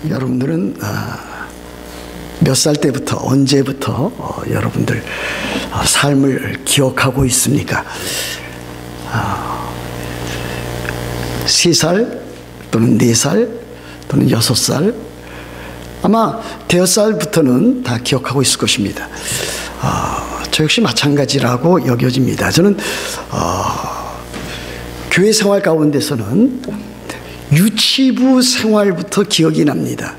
여러분들은 몇 살 때부터 언제부터 여러분들 삶을 기억하고 있습니까? 3살 또는 4살 또는 6살, 아마 5살부터는 다 기억하고 있을 것입니다. 저 역시 마찬가지라고 여겨집니다. 저는 교회 생활 가운데서는 유치부 생활부터 기억이 납니다.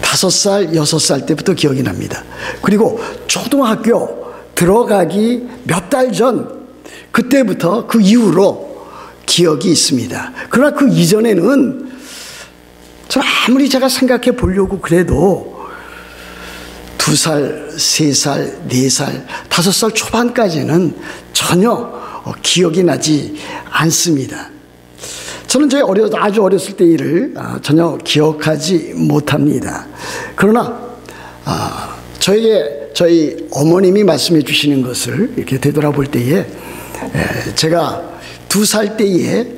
5살, 6살 때부터 기억이 납니다. 그리고 초등학교 들어가기 몇 달 전, 그때부터 그 이후로 기억이 있습니다. 그러나 그 이전에는 저는 아무리 제가 생각해 보려고 그래도 2살, 3살, 4살, 5살 초반까지는 전혀 기억이 나지 않습니다. 저는 아주 어렸을 때 일을 전혀 기억하지 못합니다. 그러나 저희 어머님이 말씀해 주시는 것을 이렇게 되돌아볼 때에 제가 2살 때에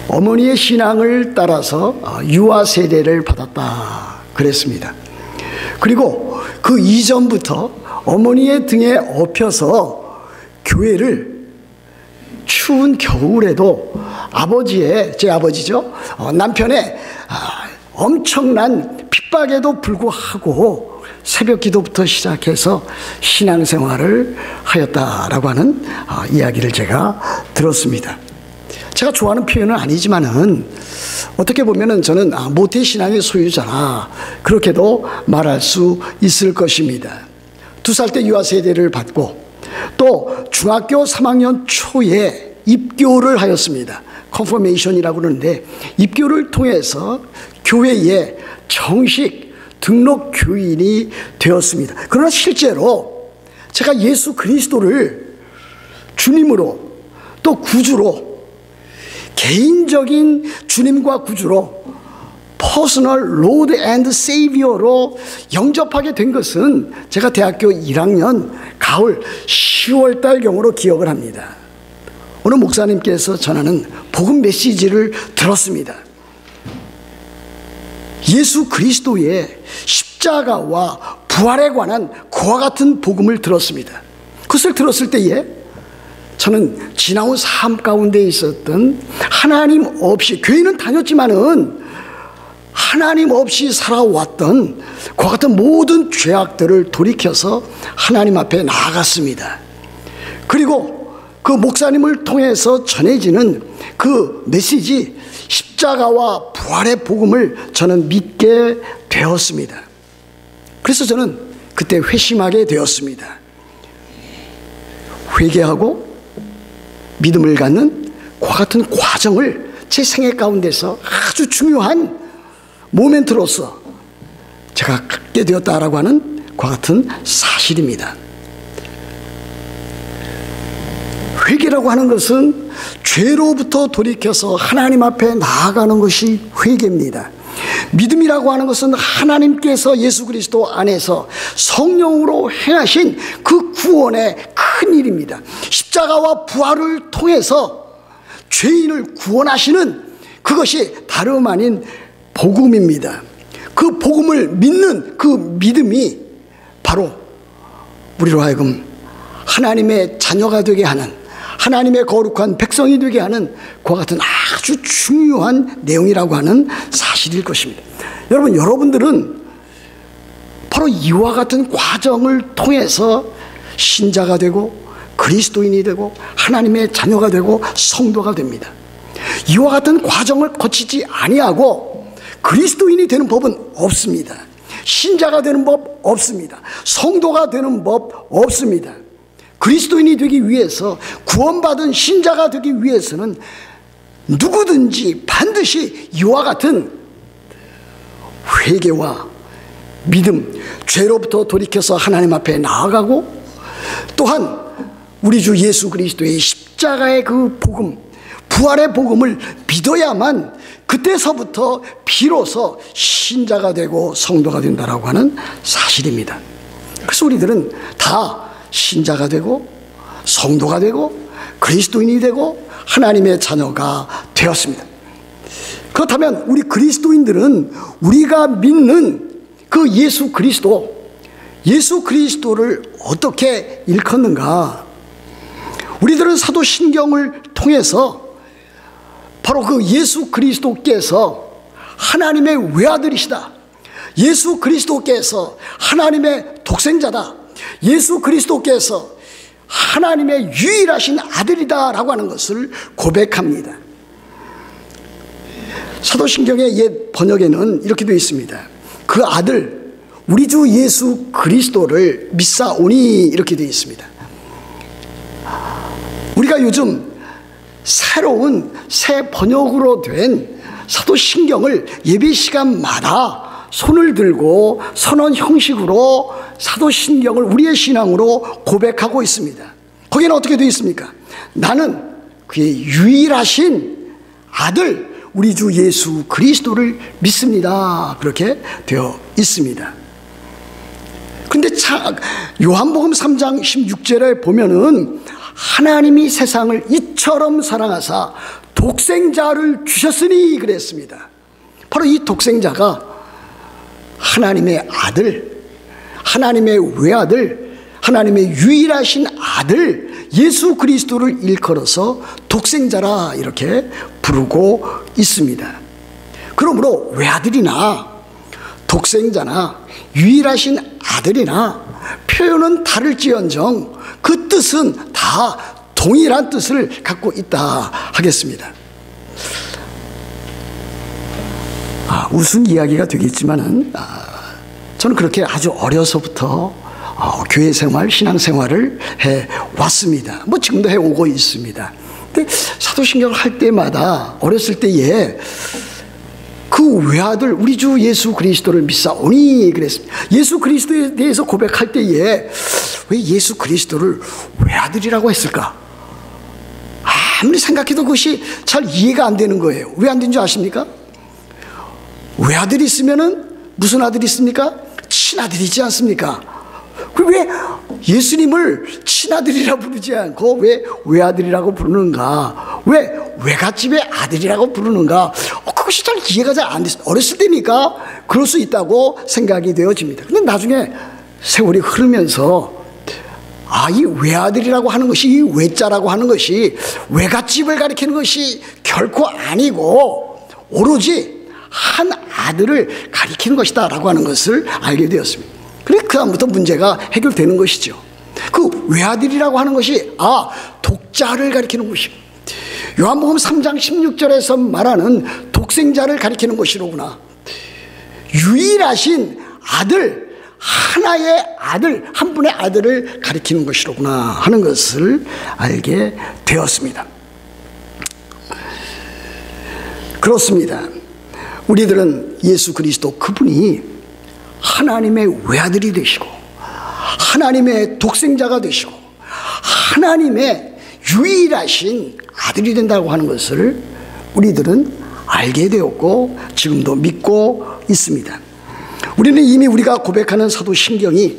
어머니의 신앙을 따라서 유아 세례를 받았다 그랬습니다. 그리고 그 이전부터 어머니의 등에 업혀서 교회를 추운 겨울에도 제 아버지죠, 남편의 엄청난 핍박에도 불구하고 새벽 기도부터 시작해서 신앙생활을 하였다라고 하는 이야기를 제가 들었습니다. 제가 좋아하는 표현은 아니지만은 어떻게 보면은 저는 모태신앙의 소유자라 그렇게도 말할 수 있을 것입니다. 2살 때 유아세대를 받고 또 중학교 3학년 초에 입교를 하였습니다. 컨퍼메이션이라고 그러는데 입교를 통해서 교회에 정식 등록 교인이 되었습니다. 그러나 실제로 제가 예수 그리스도를 주님으로 또 구주로, 개인적인 주님과 구주로, 퍼스널 로드 앤드 세이비어로 영접하게 된 것은 제가 대학교 1학년 가을 10월달경으로 기억을 합니다. 어느 목사님께서 전하는 복음 메시지를 들었습니다. 예수 그리스도의 십자가와 부활에 관한 그와 같은 복음을 들었습니다. 그것을 들었을 때에 저는 지나온 삶 가운데 있었던 하나님 없이, 교회는 다녔지만은 하나님 없이 살아왔던 그와 같은 모든 죄악들을 돌이켜서 하나님 앞에 나아갔습니다. 그리고 그 목사님을 통해서 전해지는 그 메시지, 십자가와 부활의 복음을 저는 믿게 되었습니다. 그래서 저는 그때 회심하게 되었습니다. 회개하고 믿음을 갖는 그와 같은 과정을 제 생애 가운데서 아주 중요한 모멘트로서 제가 갖게 되었다라고 하는 그와 같은 사실입니다. 회개라고 하는 것은 죄로부터 돌이켜서 하나님 앞에 나아가는 것이 회개입니다. 믿음이라고 하는 것은 하나님께서 예수 그리스도 안에서 성령으로 행하신 그 구원의 큰 일입니다. 십자가와 부활을 통해서 죄인을 구원하시는 그것이 다름 아닌 복음입니다. 그 복음을 믿는 그 믿음이 바로 우리로 하여금 하나님의 자녀가 되게 하는, 하나님의 거룩한 백성이 되게 하는 그와 같은 아주 중요한 내용이라고 하는 사실일 것입니다. 여러분들은 바로 이와 같은 과정을 통해서 신자가 되고 그리스도인이 되고 하나님의 자녀가 되고 성도가 됩니다. 이와 같은 과정을 거치지 아니하고 그리스도인이 되는 법은 없습니다. 신자가 되는 법 없습니다. 성도가 되는 법 없습니다. 그리스도인이 되기 위해서, 구원받은 신자가 되기 위해서는 누구든지 반드시 이와 같은 회개와 믿음, 죄로부터 돌이켜서 하나님 앞에 나아가고, 또한 우리 주 예수 그리스도의 십자가의 그 복음, 부활의 복음을 믿어야만 그때서부터 비로소 신자가 되고 성도가 된다라고 하는 사실입니다. 그래서 우리들은 다 신자가 되고 성도가 되고 그리스도인이 되고 하나님의 자녀가 되었습니다. 그렇다면 우리 그리스도인들은 우리가 믿는 그 예수 그리스도를 어떻게 일컫는가? 우리들은 사도신경을 통해서 바로 그 예수 그리스도께서 하나님의 외아들이시다, 예수 그리스도께서 하나님의 독생자다, 예수 그리스도께서 하나님의 유일하신 아들이다 라고 하는 것을 고백합니다. 사도신경의 옛 번역에는 이렇게 되어 있습니다. 그 아들 우리 주 예수 그리스도를 믿사오니 이렇게 되어 있습니다. 우리가 요즘 새로운 새 번역으로 된 사도신경을 예배 시간마다 손을 들고 선언 형식으로 사도신경을 우리의 신앙으로 고백하고 있습니다. 거기는 어떻게 되어 있습니까? 나는 그의 유일하신 아들 우리 주 예수 그리스도를 믿습니다. 그렇게 되어 있습니다. 그런데 요한복음 3장 16절에 보면은 하나님이 세상을 이처럼 사랑하사 독생자를 주셨으니 그랬습니다. 바로 이 독생자가 하나님의 아들, 하나님의 외아들, 하나님의 유일하신 아들 예수 그리스도를 일컬어서 독생자라 이렇게 부르고 있습니다. 그러므로 외아들이나 독생자나 유일하신 아들이나 표현은 다를지언정 그 뜻은 다 동일한 뜻을 갖고 있다 하겠습니다. 우스운 이야기가 되겠지만은 저는 그렇게 아주 어려서부터 교회 생활, 신앙 생활을 해 왔습니다. 뭐 지금도 해 오고 있습니다. 근데 사도신경을 할 때마다 어렸을 때에 그 외아들 우리 주 예수 그리스도를 믿사오니 그랬습니다. 예수 그리스도에 대해서 고백할 때에 왜 예수 그리스도를 외아들이라고 했을까? 아무리 생각해도 그것이 잘 이해가 안 되는 거예요. 왜 안 되는 줄 아십니까? 외아들이 있으면은 무슨 아들이 있습니까? 친아들이지 않습니까? 왜 예수님을 친아들이라 부르지 않고 왜 외아들이라고 부르는가? 왜 외갓집의 아들이라고 부르는가? 그것이 잘 이해가 잘 안 됐어요. 어렸을 때니까 그럴 수 있다고 생각이 되어집니다. 근데 나중에 세월이 흐르면서 이 외아들이라고 하는 것이, 이 외자라고 하는 것이 외갓집을 가리키는 것이 결코 아니고 오로지 한 아들을 가리키는 것이다 라고 하는 것을 알게 되었습니다. 그래서 그 다음부터 문제가 해결되는 것이죠. 그 외아들이라고 하는 것이 독자를 가리키는 것이고 요한복음 3장 16절에서 말하는 독생자를 가리키는 것이로구나. 유일하신 아들, 하나의 아들, 한 분의 아들을 가리키는 것이로구나 하는 것을 알게 되었습니다. 그렇습니다. 우리들은 예수 그리스도 그분이 하나님의 외아들이 되시고 하나님의 독생자가 되시고 하나님의 유일하신 아들이 된다고 하는 것을 우리들은 알게 되었고 지금도 믿고 있습니다. 우리는 이미 우리가 고백하는 사도신경이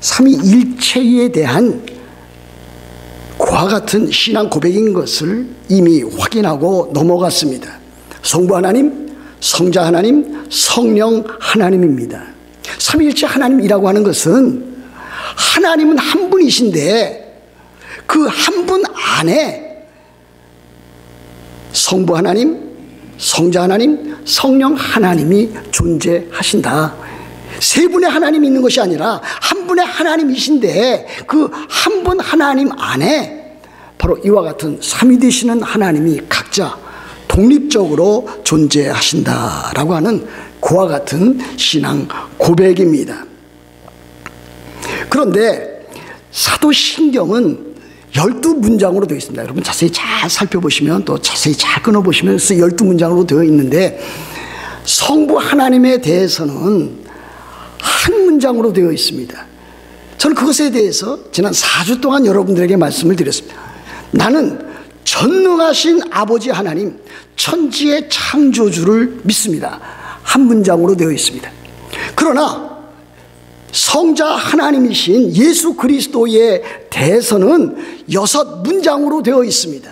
삼위일체에 대한 그와 같은 신앙 고백인 것을 이미 확인하고 넘어갔습니다. 성부 하나님, 성자 하나님, 성령 하나님입니다. 삼위일체 하나님이라고 하는 것은 하나님은 한 분이신데 그 한 분 안에 성부 하나님, 성자 하나님, 성령 하나님이 존재하신다. 세 분의 하나님이 있는 것이 아니라 한 분의 하나님이신데 그 한 분 하나님 안에 바로 이와 같은 삼위 되시는 하나님이 각자 독립적으로 존재하신다라고 하는 그와 같은 신앙 고백입니다. 그런데 사도신경은 12문장으로 되어 있습니다. 여러분 자세히 잘 살펴보시면 또 자세히 잘 끊어보시면 12문장으로 되어 있는데 성부 하나님에 대해서는 한 문장으로 되어 있습니다. 저는 그것에 대해서 지난 4주 동안 여러분들에게 말씀을 드렸습니다. 나는 전능하신 아버지 하나님, 천지의 창조주를 믿습니다. 한 문장으로 되어 있습니다. 그러나 성자 하나님이신 예수 그리스도에 대해서는 6문장으로 되어 있습니다.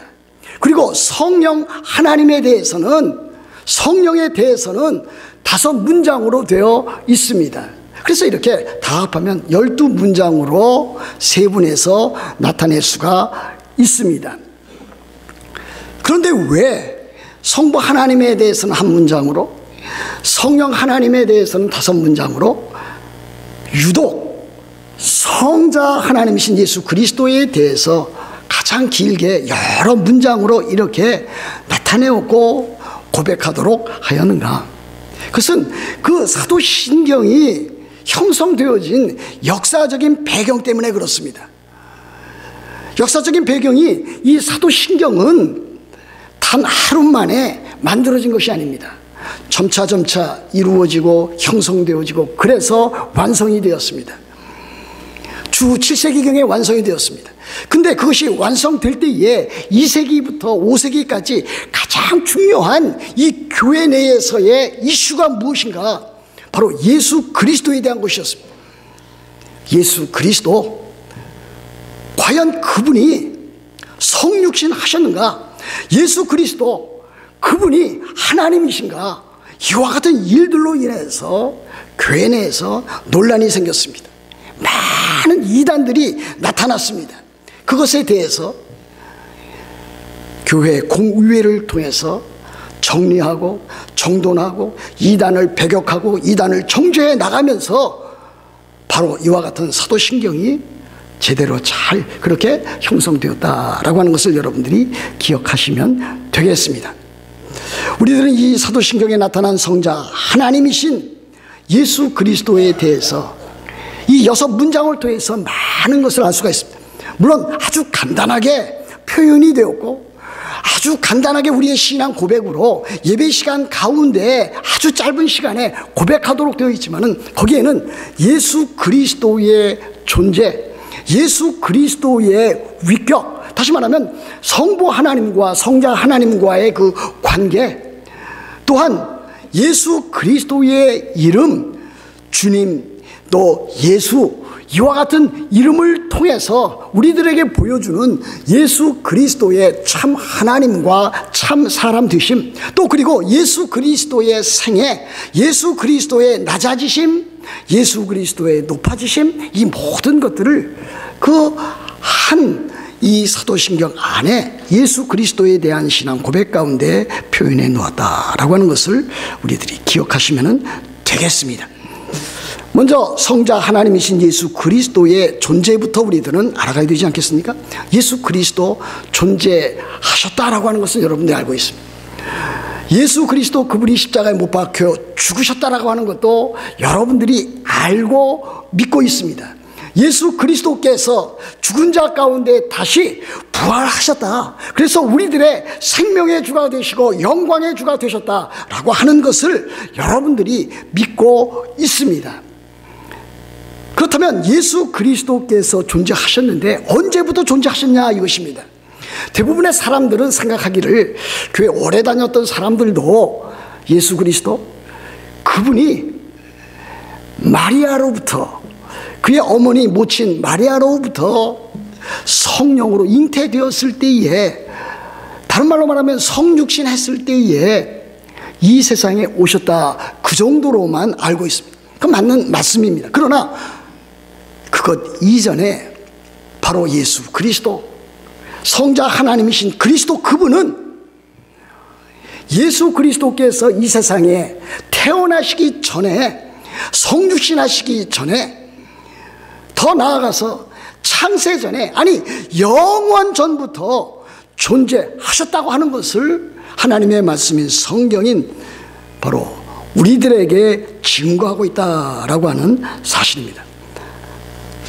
그리고 성령 하나님에 대해서는 성령에 대해서는 5문장으로 되어 있습니다. 그래서 이렇게 다 합하면 12문장으로 세분해서 나타낼 수가 있습니다. 그런데 왜 성부 하나님에 대해서는 1문장으로, 성령 하나님에 대해서는 5문장으로, 유독 성자 하나님이신 예수 그리스도에 대해서 가장 길게 여러 문장으로 이렇게 나타내었고 고백하도록 하였는가? 그것은 그 사도신경이 형성되어진 역사적인 배경 때문에 그렇습니다. 역사적인 배경이, 이 사도신경은 단 하루 만에 만들어진 것이 아닙니다. 점차 이루어지고 형성되어지고 그래서 완성이 되었습니다. 주 7세기경에 완성이 되었습니다. 근데 그것이 완성될 때에 2세기부터 5세기까지 가장 중요한 이 교회 내에서의 이슈가 무엇인가? 바로 예수 그리스도에 대한 것이었습니다. 예수 그리스도, 과연 그분이 성육신 하셨는가? 예수 그리스도, 그분이 하나님이신가? 이와 같은 일들로 인해서 교회 내에서 논란이 생겼습니다. 많은 이단들이 나타났습니다. 그것에 대해서 교회 공의회를 통해서 정리하고 정돈하고 이단을 배격하고 이단을 정죄해 나가면서 바로 이와 같은 사도신경이 제대로 잘 그렇게 형성되었다라고 하는 것을 여러분들이 기억하시면 되겠습니다. 우리들은 이 사도신경에 나타난 성자 하나님이신 예수 그리스도에 대해서 이 6문장을 통해서 많은 것을 알 수가 있습니다. 물론 아주 간단하게 표현이 되었고 아주 간단하게 우리의 신앙 고백으로 예배 시간 가운데 아주 짧은 시간에 고백하도록 되어 있지만은 거기에는 예수 그리스도의 존재, 예수 그리스도의 위격, 다시 말하면 성부 하나님과 성자 하나님과의 그 관계, 또한 예수 그리스도의 이름, 주님, 또 예수, 이와 같은 이름을 통해서 우리들에게 보여주는 예수 그리스도의 참 하나님과 참 사람 되심, 또 그리고 예수 그리스도의 생애, 예수 그리스도의 낮아지심, 예수 그리스도의 높아지심, 이 모든 것들을 그 한 이 사도신경 안에 예수 그리스도에 대한 신앙 고백 가운데 표현해 놓았다라고 하는 것을 우리들이 기억하시면 되겠습니다. 먼저 성자 하나님이신 예수 그리스도의 존재부터 우리들은 알아가야 되지 않겠습니까? 예수 그리스도 존재하셨다라고 하는 것은 여러분들이 알고 있습니다. 예수 그리스도 그분이 십자가에 못 박혀 죽으셨다라고 하는 것도 여러분들이 알고 믿고 있습니다. 예수 그리스도께서 죽은 자 가운데 다시 부활하셨다. 그래서 우리들의 생명의 주가 되시고 영광의 주가 되셨다라고 하는 것을 여러분들이 믿고 있습니다. 그렇다면 예수 그리스도께서 존재하셨는데 언제부터 존재하셨냐 이것입니다. 대부분의 사람들은 생각하기를 교회 오래 다녔던 사람들도 예수 그리스도 그분이 마리아로부터, 그의 어머니 모친 마리아로부터 성령으로 잉태되었을 때에, 다른 말로 말하면 성육신 했을 때에 이 세상에 오셨다, 그 정도로만 알고 있습니다. 그 맞는 말씀입니다. 그러나 그것 이전에 바로 예수 그리스도, 성자 하나님이신 그리스도, 그분은 예수 그리스도께서 이 세상에 태어나시기 전에, 성육신 하시기 전에, 더 나아가서 창세 전에, 아니 영원 전부터 존재하셨다고 하는 것을 하나님의 말씀인 성경인 바로 우리들에게 증거하고 있다라고 하는 사실입니다.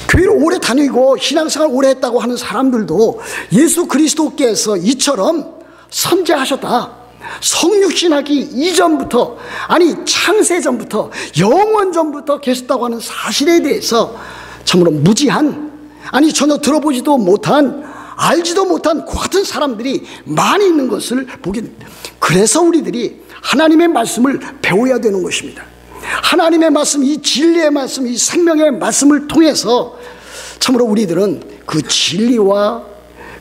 교회를 오래 다니고 신앙생활 오래 했다고 하는 사람들도 예수 그리스도께서 이처럼 선재하셨다, 성육신하기 이전부터, 아니 창세전부터, 영원전부터 계셨다고 하는 사실에 대해서 참으로 무지한, 아니 전혀 들어보지도 못한, 알지도 못한 그 같은 사람들이 많이 있는 것을 보게 됩니다. 그래서 우리들이 하나님의 말씀을 배워야 되는 것입니다. 하나님의 말씀, 이 진리의 말씀, 이 생명의 말씀을 통해서 참으로 우리들은 그 진리와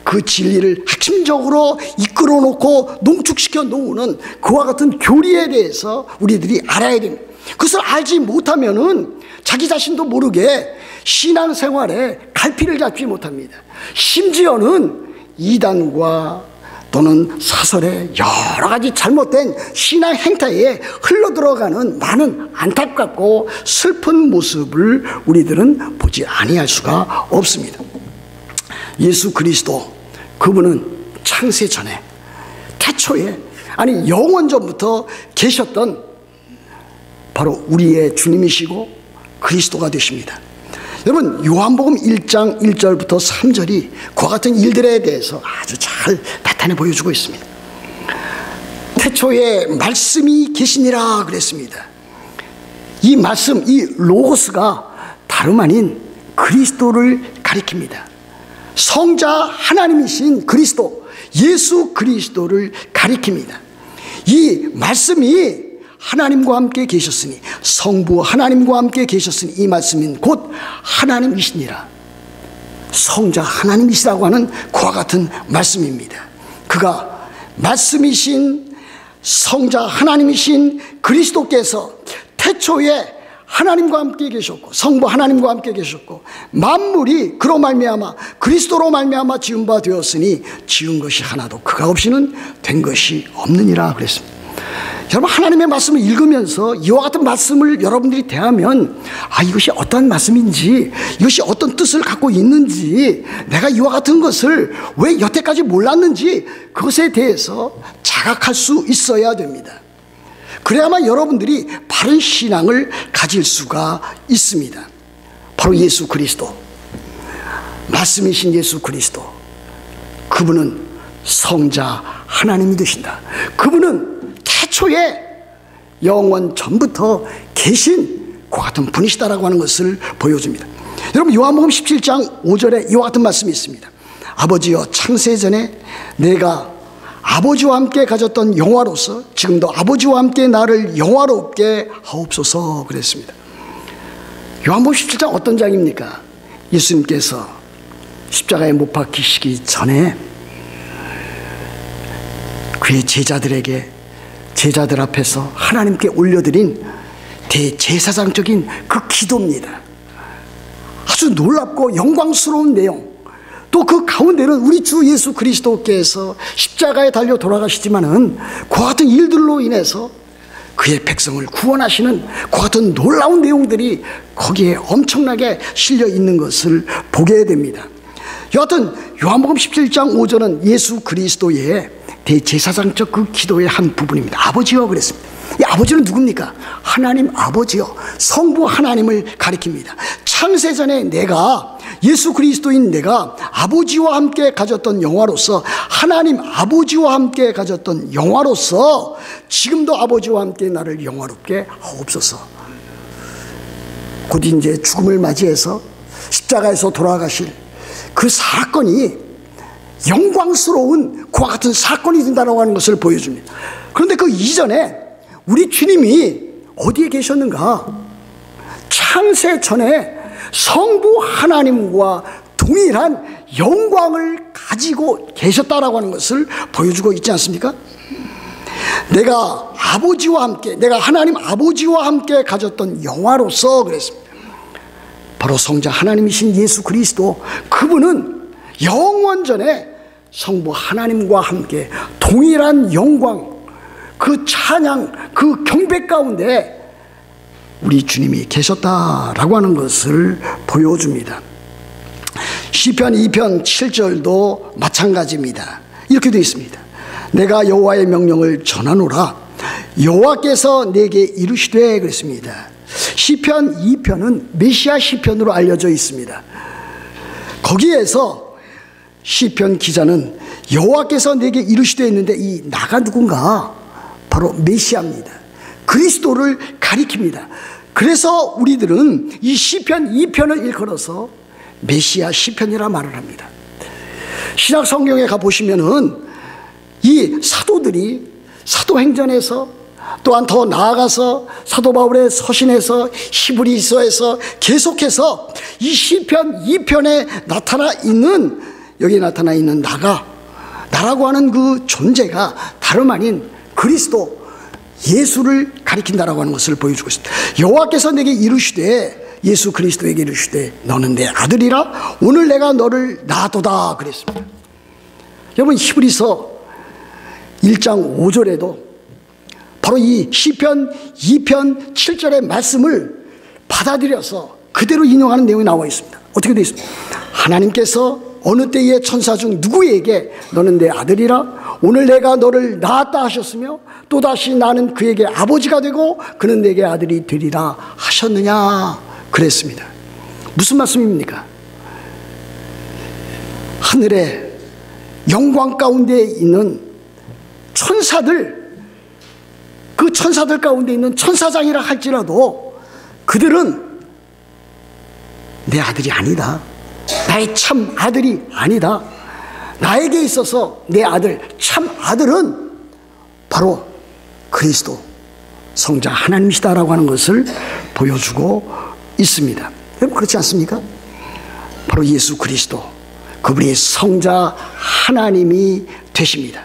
그 진리를 핵심적으로 이끌어 놓고 농축시켜 놓는 그와 같은 교리에 대해서 우리들이 알아야 됩니다. 그것을 알지 못하면은 자기 자신도 모르게 신앙생활에 갈피를 잡지 못합니다. 심지어는 이단과 또는 사설의 여러 가지 잘못된 신앙 행태에 흘러들어가는 많은 안타깝고 슬픈 모습을 우리들은 보지 아니할 수가 없습니다. 예수 그리스도, 그분은 창세 전에, 태초에, 아니 영원전부터 계셨던 바로 우리의 주님이시고 그리스도가 되십니다. 여러분, 요한복음 1장 1절부터 3절이 그와 같은 일들에 대해서 아주 잘 나타내 보여주고 있습니다. 태초에 말씀이 계시니라 그랬습니다. 이 말씀, 이 로고스가 다름 아닌 그리스도를 가리킵니다. 성자 하나님이신 그리스도, 예수 그리스도를 가리킵니다. 이 말씀이 하나님과 함께 계셨으니, 성부 하나님과 함께 계셨으니 이 말씀인 곧 하나님이시니라. 성자 하나님이시라고 하는 그와 같은 말씀입니다. 그가 말씀이신 성자 하나님이신 그리스도께서 태초에 하나님과 함께 계셨고 성부 하나님과 함께 계셨고 만물이 그로 말미암아 그리스도로 말미암아 지은 바 되었으니 지은 것이 하나도 그가 없이는 된 것이 없느니라 그랬습니다. 여러분, 하나님의 말씀을 읽으면서 이와 같은 말씀을 여러분들이 대하면 이것이 어떤 말씀인지, 이것이 어떤 뜻을 갖고 있는지, 내가 이와 같은 것을 왜 여태까지 몰랐는지 그것에 대해서 자각할 수 있어야 됩니다. 그래야만 여러분들이 바른 신앙을 가질 수가 있습니다. 바로 예수 그리스도, 말씀이신 예수 그리스도, 그분은 성자 하나님이 되신다. 그분은 태초에 영원 전부터 계신 그 같은 분이시다라고 하는 것을 보여줍니다. 여러분, 요한복음 17장 5절에 이와 같은 말씀이 있습니다. 아버지여, 창세전에 내가 아버지와 함께 가졌던 영화로서 지금도 아버지와 함께 나를 영화롭게 하옵소서 그랬습니다. 요한복음 17장 어떤 장입니까? 예수님께서 십자가에 못 박히시기 전에 그의 제자들 앞에서 하나님께 올려드린 대제사장적인 그 기도입니다. 아주 놀랍고 영광스러운 내용, 또 그 가운데는 우리 주 예수 그리스도께서 십자가에 달려 돌아가시지만은 그 같은 일들로 인해서 그의 백성을 구원하시는 그 같은 놀라운 내용들이 거기에 엄청나게 실려 있는 것을 보게 됩니다. 여하튼 요한복음 17장 5절은 예수 그리스도의 대제사장적 그 기도의 한 부분입니다. 아버지여 그랬습니다. 이 아버지는 누굽니까? 하나님 아버지여, 성부 하나님을 가리킵니다. 창세전에 내가, 예수 그리스도인 내가 아버지와 함께 가졌던 영화로서, 하나님 아버지와 함께 가졌던 영화로서 지금도 아버지와 함께 나를 영화롭게 하옵소서. 곧 이제 죽음을 맞이해서 십자가에서 돌아가실 그 사건이 영광스러운 그와 같은 사건이 된다고 하는 것을 보여줍니다. 그런데 그 이전에 우리 주님이 어디에 계셨는가? 창세 전에 성부 하나님과 동일한 영광을 가지고 계셨다라고 하는 것을 보여주고 있지 않습니까? 내가 아버지와 함께, 내가 하나님 아버지와 함께 가졌던 영화로서 그랬습니다. 바로 성자 하나님이신 예수 그리스도, 그분은 영원전에 성부 하나님과 함께 동일한 영광, 그 찬양, 그 경배 가운데 우리 주님이 계셨다라고 하는 것을 보여줍니다. 시편 2편 7절도 마찬가지입니다. 이렇게 되어 있습니다. 내가 여호와의 명령을 전하노라, 여호와께서 내게 이르시되 그랬습니다. 시편 2편은 메시아 시편으로 알려져 있습니다. 거기에서 시편 기자는 여호와께서 내게 이르시되 했는데 이 나가 누군가? 바로 메시아입니다. 그리스도를 가리킵니다. 그래서 우리들은 이 시편 2편을 일컬어서 메시아 시편이라 말을 합니다. 신약 성경에 가보시면은 이 사도들이 사도행전에서, 또한 더 나아가서 사도 바울의 서신에서, 히브리서에서 계속해서 이 시편 2편에 나타나 있는 여기 나타나 있는 나라고 하는 그 존재가 다름 아닌 그리스도 예수를 가리킨다라고 하는 것을 보여주고 있습니다. 여호와께서 내게 이르시되, 예수 그리스도에게 이르시되 너는 내 아들이라 오늘 내가 너를 낳았도다 그랬습니다. 여러분, 히브리서 1장 5절에도 바로 이 시편 2편 7절의 말씀을 받아들여서 그대로 인용하는 내용이 나와 있습니다. 어떻게 되어 있습니까? 하나님께서 어느 때에 천사 중 누구에게 너는 내 아들이라 오늘 내가 너를 낳았다 하셨으며 또다시 나는 그에게 아버지가 되고 그는 내게 아들이 되리라 하셨느냐 그랬습니다. 무슨 말씀입니까? 하늘의 영광 가운데 있는 천사들, 그 천사들 가운데 있는 천사장이라 할지라도 그들은 내 아들이 아니다, 나의 참 아들이 아니다, 나에게 있어서 내 아들, 참 아들은 바로 그리스도 성자 하나님이시다라고 하는 것을 보여주고 있습니다. 여러분, 그렇지 않습니까? 바로 예수 그리스도, 그분이 성자 하나님이 되십니다.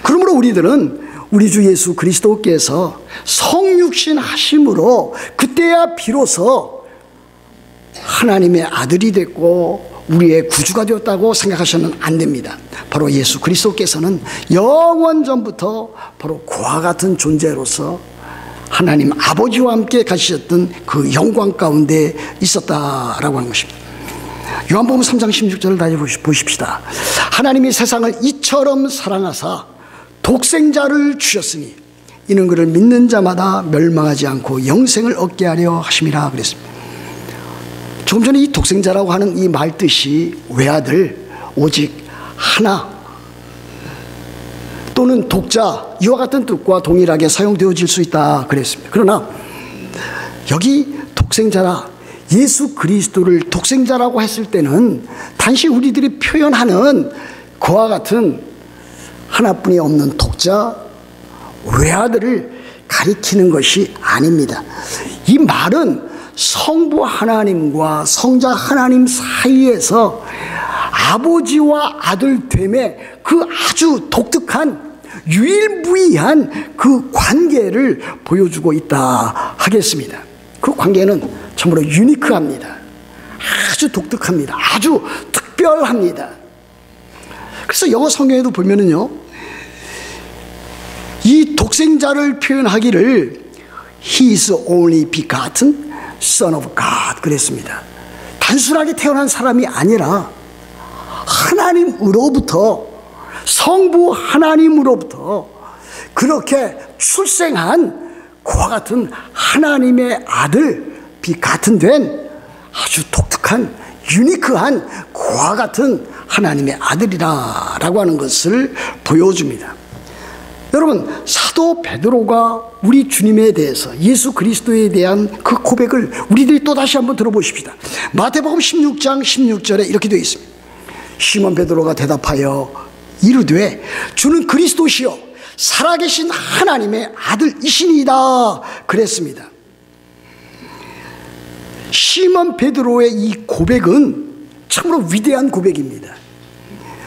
그러므로 우리들은 우리 주 예수 그리스도께서 성육신 하심으로 그때야 비로소 하나님의 아들이 됐고 우리의 구주가 되었다고 생각하셔는 안 됩니다. 바로 예수 그리스도께서는 영원 전부터 바로 그와 같은 존재로서 하나님 아버지와 함께 가지셨던 그 영광 가운데 있었다라고 하는 것입니다. 요한복음 3장 16절을 다시 보십시다. 하나님이 세상을 이처럼 사랑하사 독생자를 주셨으니 이는 그를 믿는 자마다 멸망하지 않고 영생을 얻게 하려 하심이라 그랬습니다. 조금 전에 이 독생자라고 하는 이 말 뜻이 외아들, 오직 하나 또는 독자, 이와 같은 뜻과 동일하게 사용되어질 수 있다 그랬습니다. 그러나 여기 독생자라, 예수 그리스도를 독생자라고 했을 때는 단지 우리들이 표현하는 그와 같은 하나뿐이 없는 독자, 외아들을 가리키는 것이 아닙니다. 이 말은 성부 하나님과 성자 하나님 사이에서 아버지와 아들됨의 그 아주 독특한 유일무이한 그 관계를 보여주고 있다 하겠습니다. 그 관계는 참으로 유니크합니다. 아주 독특합니다. 아주 특별합니다. 그래서 영어 성경에도 보면은요, 이 독생자를 표현하기를 He is only begotten Son of God 그랬습니다. 단순하게 태어난 사람이 아니라 하나님으로부터, 성부 하나님으로부터 그렇게 출생한 그와 같은 하나님의 아들, 비같은 된 아주 독특한 유니크한 그와 같은 하나님의 아들이라고 하는 것을 보여줍니다. 여러분, 사도 베드로가 우리 주님에 대해서, 예수 그리스도에 대한 그 고백을 우리들이 또 다시 한번 들어보십시다. 마태복음 16장 16절에 이렇게 되어 있습니다. 시몬 베드로가 대답하여 이르되 주는 그리스도시요 살아계신 하나님의 아들이시니이다 그랬습니다. 시몬 베드로의 이 고백은 참으로 위대한 고백입니다.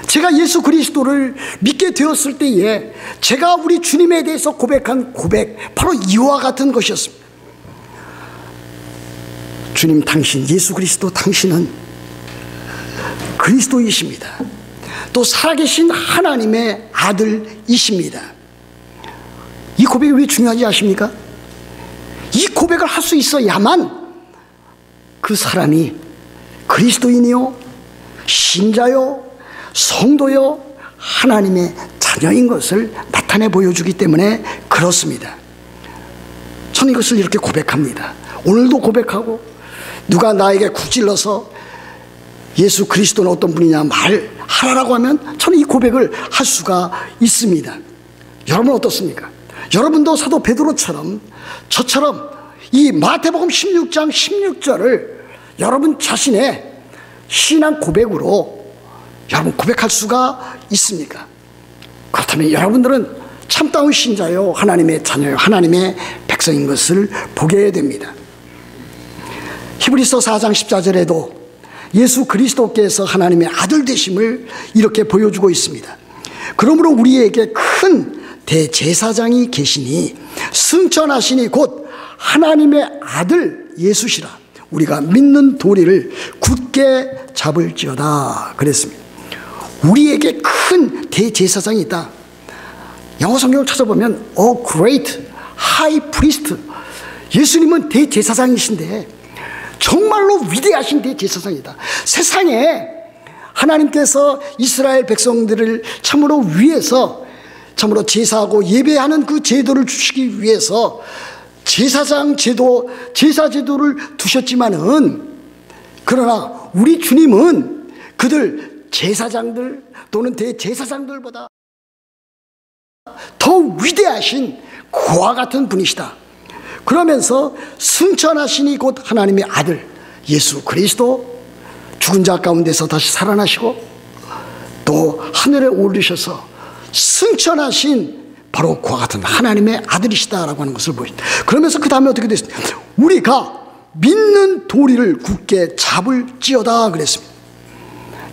제가 예수 그리스도를 믿게 되었을 때에 제가 우리 주님에 대해서 고백한 고백, 바로 이와 같은 것이었습니다. 주님 당신, 예수 그리스도 당신은 그리스도이십니다. 또 살아계신 하나님의 아들이십니다. 이 고백이 왜 중요한지 아십니까? 이 고백을 할 수 있어야만 그 사람이 그리스도인이요, 신자요, 성도요, 하나님의 자녀인 것을 나타내 보여주기 때문에 그렇습니다. 저는 이것을 이렇게 고백합니다. 오늘도 고백하고, 누가 나에게 구질러서 예수 그리스도는 어떤 분이냐 말하라고 하면 저는 이 고백을 할 수가 있습니다. 여러분 어떻습니까? 여러분도 사도 베드로처럼 저처럼 이 마태복음 16장 16절을 여러분 자신의 신앙 고백으로 여러분 고백할 수가 있습니까? 그렇다면 여러분들은 참다운 신자요, 하나님의 자녀요, 하나님의 백성인 것을 보게 됩니다. 히브리서 4장 14절에도 예수 그리스도께서 하나님의 아들 되심을 이렇게 보여주고 있습니다. 그러므로 우리에게 큰 대제사장이 계시니 승천하시니 곧 하나님의 아들 예수시라. 우리가 믿는 도리를 굳게 잡을지어다 그랬습니다. 우리에게 큰 대제사장이 있다. 영어 성경을 찾아보면 A great high priest, 예수님은 대제사장이신데 정말로 위대하신 대제사장이다. 세상에 하나님께서 이스라엘 백성들을 참으로 위해서 참으로 제사하고 예배하는 그 제도를 주시기 위해서 제사장 제도, 제사 제도를 두셨지만은, 그러나 우리 주님은 그들 제사장들 또는 대제사장들보다 더 위대하신 그와 같은 분이시다. 그러면서 승천하시니 곧 하나님의 아들 예수 그리스도, 죽은 자 가운데서 다시 살아나시고 또 하늘에 오르셔서 승천하신 바로 그와 같은 하나님의 아들이시다라고 하는 것을 보입니다. 그러면서 그 다음에 어떻게 됐습니까? 우리가 믿는 도리를 굳게 잡을지어다 그랬습니다.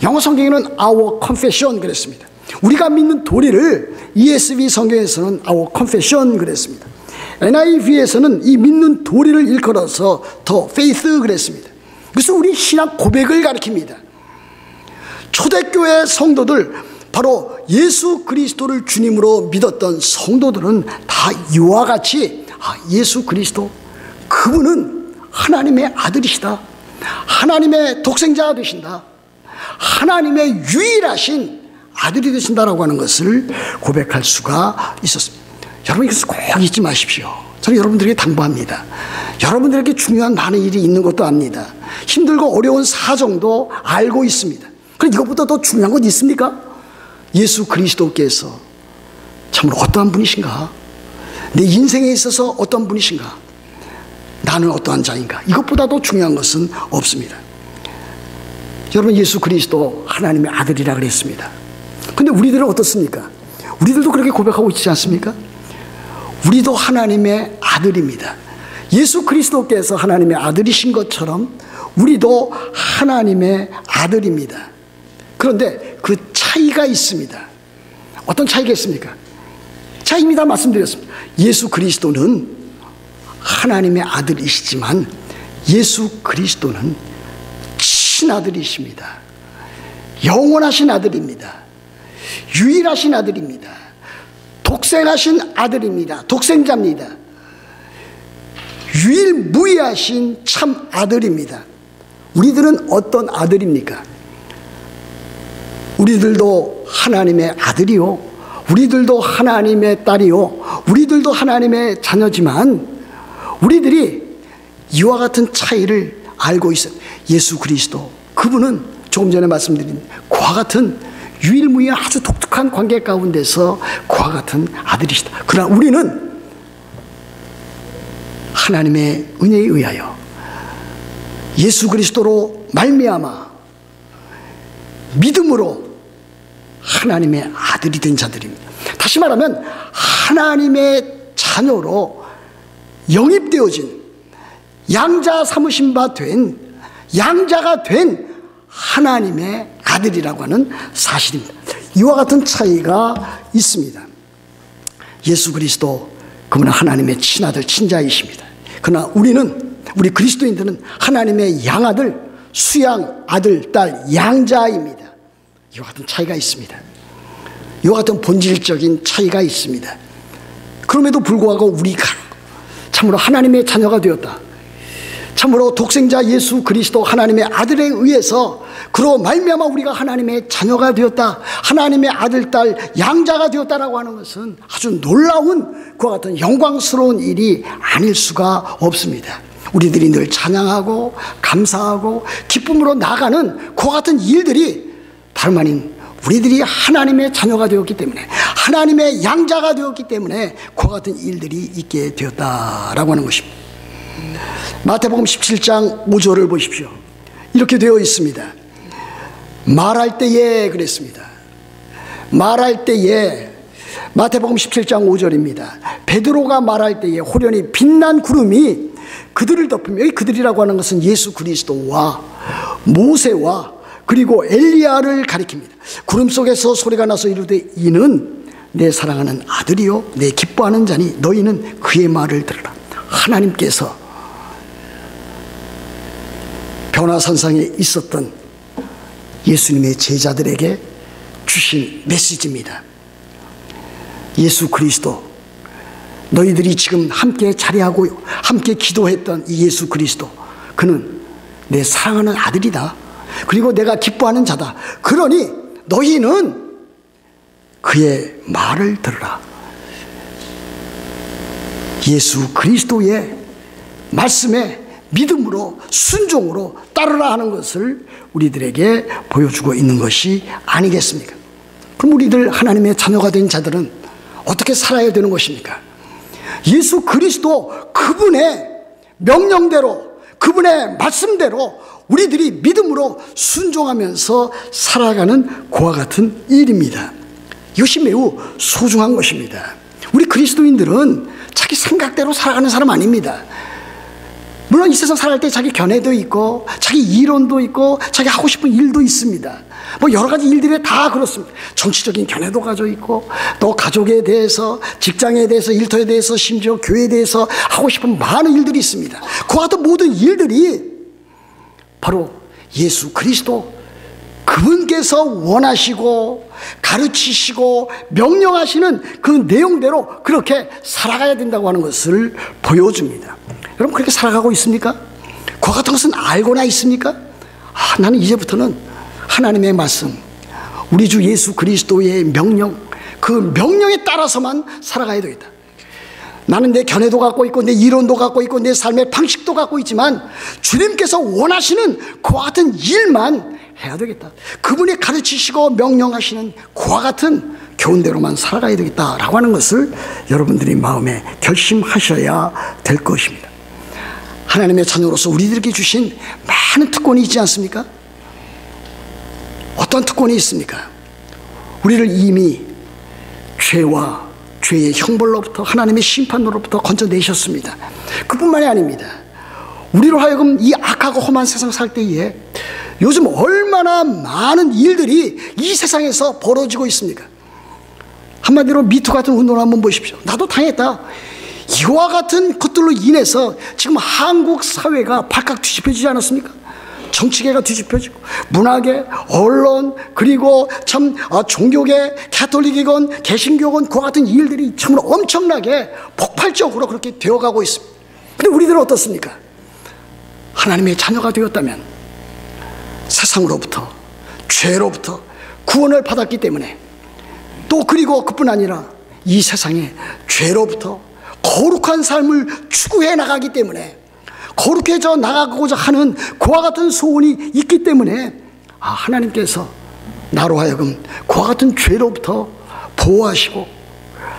영어 성경에는 Our confession 그랬습니다. 우리가 믿는 도리를 ESV 성경에서는 Our confession 그랬습니다. NIV에서는 이 믿는 도리를 일컬어서 The faith 그랬습니다. 그래서 우리 신앙 고백을 가리킵니다. 초대교회 성도들, 바로 예수 그리스도를 주님으로 믿었던 성도들은 다 이와 같이 예수 그리스도, 그분은 하나님의 아들이시다, 하나님의 독생자가 되신다, 하나님의 유일하신 아들이 되신다라고 하는 것을 고백할 수가 있었습니다. 여러분, 이것을 꼭 잊지 마십시오. 저는 여러분들에게 당부합니다. 여러분들에게 중요한 많은 일이 있는 것도 압니다. 힘들고 어려운 사정도 알고 있습니다. 그럼 이것보다 더 중요한 건 있습니까? 예수 그리스도께서 참으로 어떠한 분이신가? 내 인생에 있어서 어떤 분이신가? 나는 어떠한 자인가? 이것보다 더 중요한 것은 없습니다. 여러분, 예수 그리스도 하나님의 아들이라 그랬습니다. 근데 우리들은 어떻습니까? 우리들도 그렇게 고백하고 있지 않습니까? 우리도 하나님의 아들입니다. 예수 그리스도께서 하나님의 아들이신 것처럼 우리도 하나님의 아들입니다. 그런데 그 차이가 있습니다. 어떤 차이가 있습니까? 자, 이미 다 말씀드렸습니다. 예수 그리스도는 하나님의 아들이시지만 예수 그리스도는 친아들이십니다. 영원하신 아들입니다. 유일하신 아들입니다. 독생하신 아들입니다. 독생자입니다. 유일무이하신 참 아들입니다. 우리들은 어떤 아들입니까? 우리들도 하나님의 아들이요, 우리들도 하나님의 딸이요, 우리들도 하나님의 자녀지만 우리들이 이와 같은 차이를 알고 있어요. 예수 그리스도, 그분은 조금 전에 말씀드린 그와 같은 유일무이한 아주 독특한 관계 가운데서 그와 같은 아들이시다. 그러나 우리는 하나님의 은혜에 의하여 예수 그리스도로 말미암아 믿음으로 하나님의 아들이 된 자들입니다. 다시 말하면 하나님의 자녀로 영입되어진, 양자 삼으신 바 된, 양자가 된 하나님의 아들이라고 하는 사실입니다. 이와 같은 차이가 있습니다. 예수 그리스도, 그분은 하나님의 친아들, 친자이십니다. 그러나 우리 그리스도인들은 하나님의 양아들, 수양 아들, 딸, 양자입니다. 이와 같은 차이가 있습니다. 이와 같은 본질적인 차이가 있습니다. 그럼에도 불구하고 우리가 참으로 하나님의 자녀가 되었다, 참으로 독생자 예수 그리스도 하나님의 아들에 의해서 그로 말미암아 우리가 하나님의 자녀가 되었다, 하나님의 아들, 딸, 양자가 되었다라고 하는 것은 아주 놀라운 그와 같은 영광스러운 일이 아닐 수가 없습니다. 우리들이 늘 찬양하고 감사하고 기쁨으로 나아가는 그와 같은 일들이 다름 아닌 우리들이 하나님의 자녀가 되었기 때문에, 하나님의 양자가 되었기 때문에 그와 같은 일들이 있게 되었다라고 하는 것입니다. 마태복음 17장 5절을 보십시오. 이렇게 되어 있습니다. 말할 때에 그랬습니다. 말할 때에, 마태복음 17장 5절입니다. 베드로가 말할 때에 호련히 빛난 구름이 그들을 덮으며, 이 그들이라고 하는 것은 예수 그리스도와 모세와 그리고 엘리야를 가리킵니다. 구름 속에서 소리가 나서 이르되 이는 내 사랑하는 아들이요 내 기뻐하는 자니 너희는 그의 말을 들으라. 하나님께서 변화산상에 있었던 예수님의 제자들에게 주신 메시지입니다. 예수 그리스도, 너희들이 지금 함께 자리하고 함께 기도했던 이 예수 그리스도, 그는 내 사랑하는 아들이다. 그리고 내가 기뻐하는 자다. 그러니 너희는 그의 말을 들으라. 예수 그리스도의 말씀에 믿음으로 순종으로 따르라 하는 것을 우리들에게 보여주고 있는 것이 아니겠습니까? 그럼 우리들 하나님의 자녀가 된 자들은 어떻게 살아야 되는 것입니까? 예수 그리스도 그분의 명령대로, 그분의 말씀대로 우리들이 믿음으로 순종하면서 살아가는 그와 같은 일입니다. 이것이 매우 소중한 것입니다. 우리 그리스도인들은 자기 생각대로 살아가는 사람 아닙니다. 물론 이 세상 살아갈 때 자기 견해도 있고 자기 이론도 있고 자기 하고 싶은 일도 있습니다. 뭐 여러 가지 일들이 다 그렇습니다. 정치적인 견해도 가지고 있고 또 가족에 대해서, 직장에 대해서, 일터에 대해서, 심지어 교회에 대해서 하고 싶은 많은 일들이 있습니다. 그와 같은 모든 일들이 바로 예수 그리스도 그분께서 원하시고 가르치시고 명령하시는 그 내용대로 그렇게 살아가야 된다고 하는 것을 보여줍니다. 여러분 그렇게 살아가고 있습니까? 그와 같은 것은 알고나 있습니까? 나는 이제부터는 하나님의 말씀, 우리 주 예수 그리스도의 명령, 그 명령에 따라서만 살아가야 되겠다. 나는 내 견해도 갖고 있고 내 이론도 갖고 있고 내 삶의 방식도 갖고 있지만 주님께서 원하시는 그와 같은 일만 해야 되겠다. 그분이 가르치시고 명령하시는 그와 같은 교훈대로만 살아가야 되겠다라고 하는 것을 여러분들이 마음에 결심하셔야 될 것입니다. 하나님의 자녀로서 우리들에게 주신 많은 특권이 있지 않습니까? 어떤 특권이 있습니까? 우리를 이미 죄와 죄의 형벌로부터, 하나님의 심판으로부터 건져내셨습니다. 그뿐만이 아닙니다. 우리로 하여금 이 악하고 험한 세상 살 때에 요즘 얼마나 많은 일들이 이 세상에서 벌어지고 있습니까? 한마디로 미투 같은 운동을 한번 보십시오. 나도 당했다. 이와 같은 것들로 인해서 지금 한국 사회가 발칵 뒤집혀지지 않았습니까? 정치계가 뒤집혀지고 문화계, 언론, 그리고 참 종교계, 가톨릭이건 개신교건 그와 같은 일들이 참으로 엄청나게 폭발적으로 그렇게 되어가고 있습니다. 근데 우리들은 어떻습니까? 하나님의 자녀가 되었다면 세상으로부터, 죄로부터 구원을 받았기 때문에, 또 그리고 그뿐 아니라 이 세상의 죄로부터 거룩한 삶을 추구해 나가기 때문에, 거룩해져 나가고자 하는 그와 같은 소원이 있기 때문에 하나님께서 나로 하여금 그와 같은 죄로부터 보호하시고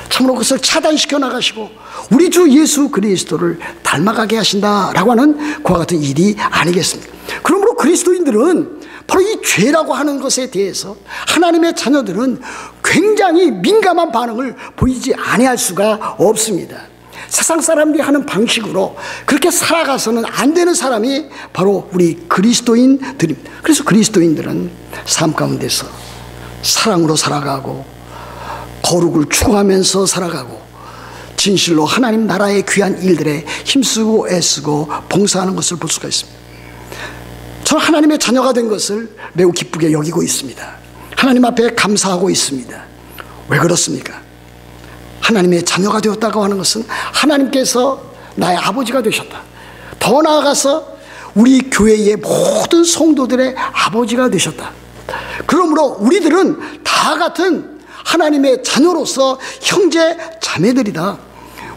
참으로 그것을 차단시켜 나가시고 우리 주 예수 그리스도를 닮아가게 하신다라고 하는 그와 같은 일이 아니겠습니까? 그러므로 그리스도인들은 바로 이 죄라고 하는 것에 대해서 하나님의 자녀들은 굉장히 민감한 반응을 보이지 아니할 수가 없습니다. 세상 사람들이 하는 방식으로 그렇게 살아가서는 안 되는 사람이 바로 우리 그리스도인들입니다. 그래서 그리스도인들은 삶 가운데서 사랑으로 살아가고 거룩을 추구하면서 살아가고 진실로 하나님 나라의 귀한 일들에 힘쓰고 애쓰고 봉사하는 것을 볼 수가 있습니다. 저는 하나님의 자녀가 된 것을 매우 기쁘게 여기고 있습니다. 하나님 앞에 감사하고 있습니다. 왜 그렇습니까? 하나님의 자녀가 되었다고 하는 것은 하나님께서 나의 아버지가 되셨다. 더 나아가서 우리 교회의 모든 성도들의 아버지가 되셨다. 그러므로 우리들은 다 같은 하나님의 자녀로서 형제 자매들이다.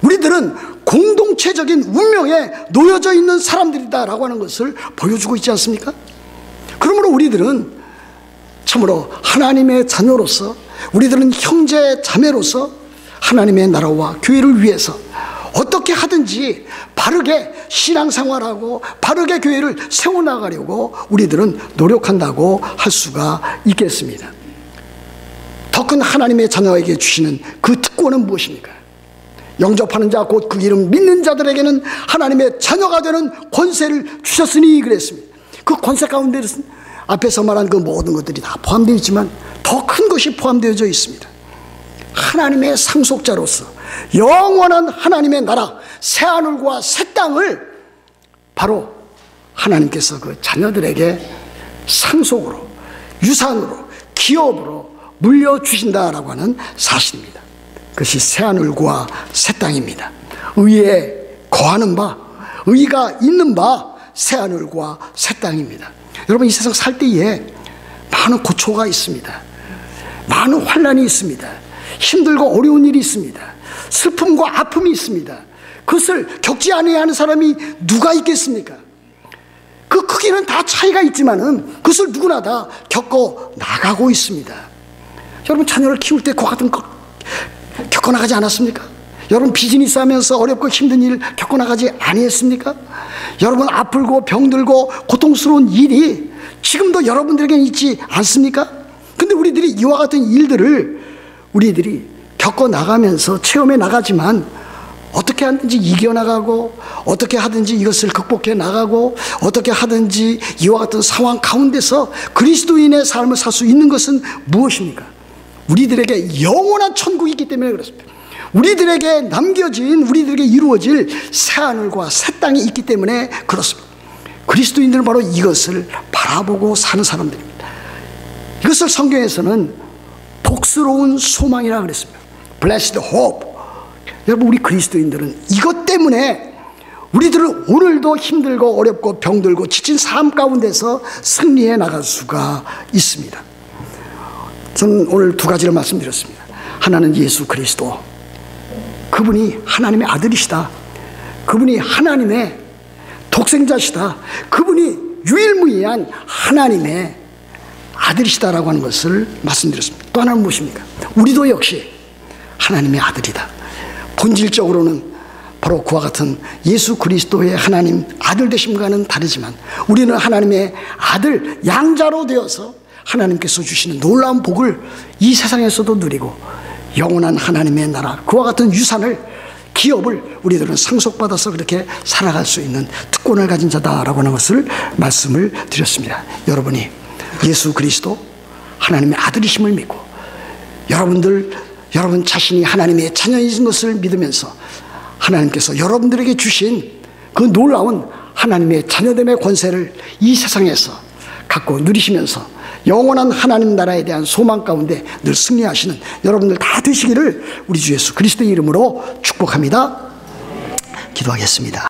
우리들은 공동체적인 운명에 놓여져 있는 사람들이다라고 하는 것을 보여주고 있지 않습니까? 그러므로 우리들은 참으로 하나님의 자녀로서, 우리들은 형제 자매로서 하나님의 나라와 교회를 위해서 어떻게 하든지 바르게 신앙생활하고 바르게 교회를 세워나가려고 우리들은 노력한다고 할 수가 있겠습니다. 더 큰 하나님의 자녀에게 주시는 그 특권은 무엇입니까? 영접하는 자 곧 그 이름 믿는 자들에게는 하나님의 자녀가 되는 권세를 주셨으니 그랬습니다. 그 권세 가운데 앞에서 말한 그 모든 것들이 다 포함되어 있지만 더 큰 것이 포함되어져 있습니다. 하나님의 상속자로서 영원한 하나님의 나라, 새하늘과 새 땅을 바로 하나님께서 그 자녀들에게 상속으로, 유산으로, 기업으로 물려주신다라고 하는 사실입니다. 그것이 새하늘과 새 땅입니다. 의에 거하는 바, 의가 있는 바 새하늘과 새 땅입니다. 여러분, 이 세상 살 때에 많은 고초가 있습니다. 많은 환난이 있습니다. 힘들고 어려운 일이 있습니다. 슬픔과 아픔이 있습니다. 그것을 겪지 아니하는 하는 사람이 누가 있겠습니까? 그 크기는 다 차이가 있지만은 그것을 누구나 다 겪어 나가고 있습니다. 여러분, 자녀를 키울 때 그와 같은 거 겪어 나가지 않았습니까? 여러분, 비즈니스 하면서 어렵고 힘든 일 겪어 나가지 아니했습니까? 여러분, 아프고 병들고 고통스러운 일이 지금도 여러분들에게는 있지 않습니까? 근데 우리들이 이와 같은 일들을 우리들이 겪어 나가면서 체험해 나가지만 어떻게 하든지 이겨나가고 어떻게 하든지 이것을 극복해 나가고 어떻게 하든지 이와 같은 상황 가운데서 그리스도인의 삶을 살 수 있는 것은 무엇입니까? 우리들에게 영원한 천국이 있기 때문에 그렇습니다. 우리들에게 남겨진, 우리들에게 이루어질 새하늘과 새 땅이 있기 때문에 그렇습니다. 그리스도인들은 바로 이것을 바라보고 사는 사람들입니다. 이것을 성경에서는 복스러운 소망이라고 그랬습니다. Blessed hope. 여러분, 우리 그리스도인들은 이것 때문에 우리들은 오늘도 힘들고 어렵고 병들고 지친 삶 가운데서 승리해 나갈 수가 있습니다. 저는 오늘 두 가지를 말씀드렸습니다. 하나는 예수 그리스도, 그분이 하나님의 아들이시다. 그분이 하나님의 독생자시다. 그분이 유일무이한 하나님의 아들이시다라고 하는 것을 말씀드렸습니다. 또 하나는 무엇입니까? 우리도 역시 하나님의 아들이다. 본질적으로는 바로 그와 같은 예수 그리스도의 하나님 아들 되심과는 다르지만 우리는 하나님의 아들 양자로 되어서 하나님께서 주시는 놀라운 복을 이 세상에서도 누리고 영원한 하나님의 나라, 그와 같은 유산을, 기업을 우리들은 상속받아서 그렇게 살아갈 수 있는 특권을 가진 자다라고 하는 것을 말씀을 드렸습니다. 여러분이 예수 그리스도 하나님의 아들이심을 믿고 여러분 자신이 하나님의 자녀이신 것을 믿으면서 하나님께서 여러분들에게 주신 그 놀라운 하나님의 자녀됨의 권세를 이 세상에서 갖고 누리시면서 영원한 하나님 나라에 대한 소망 가운데 늘 승리하시는 여러분들 다 되시기를 우리 주 예수 그리스도의 이름으로 축복합니다. 기도하겠습니다.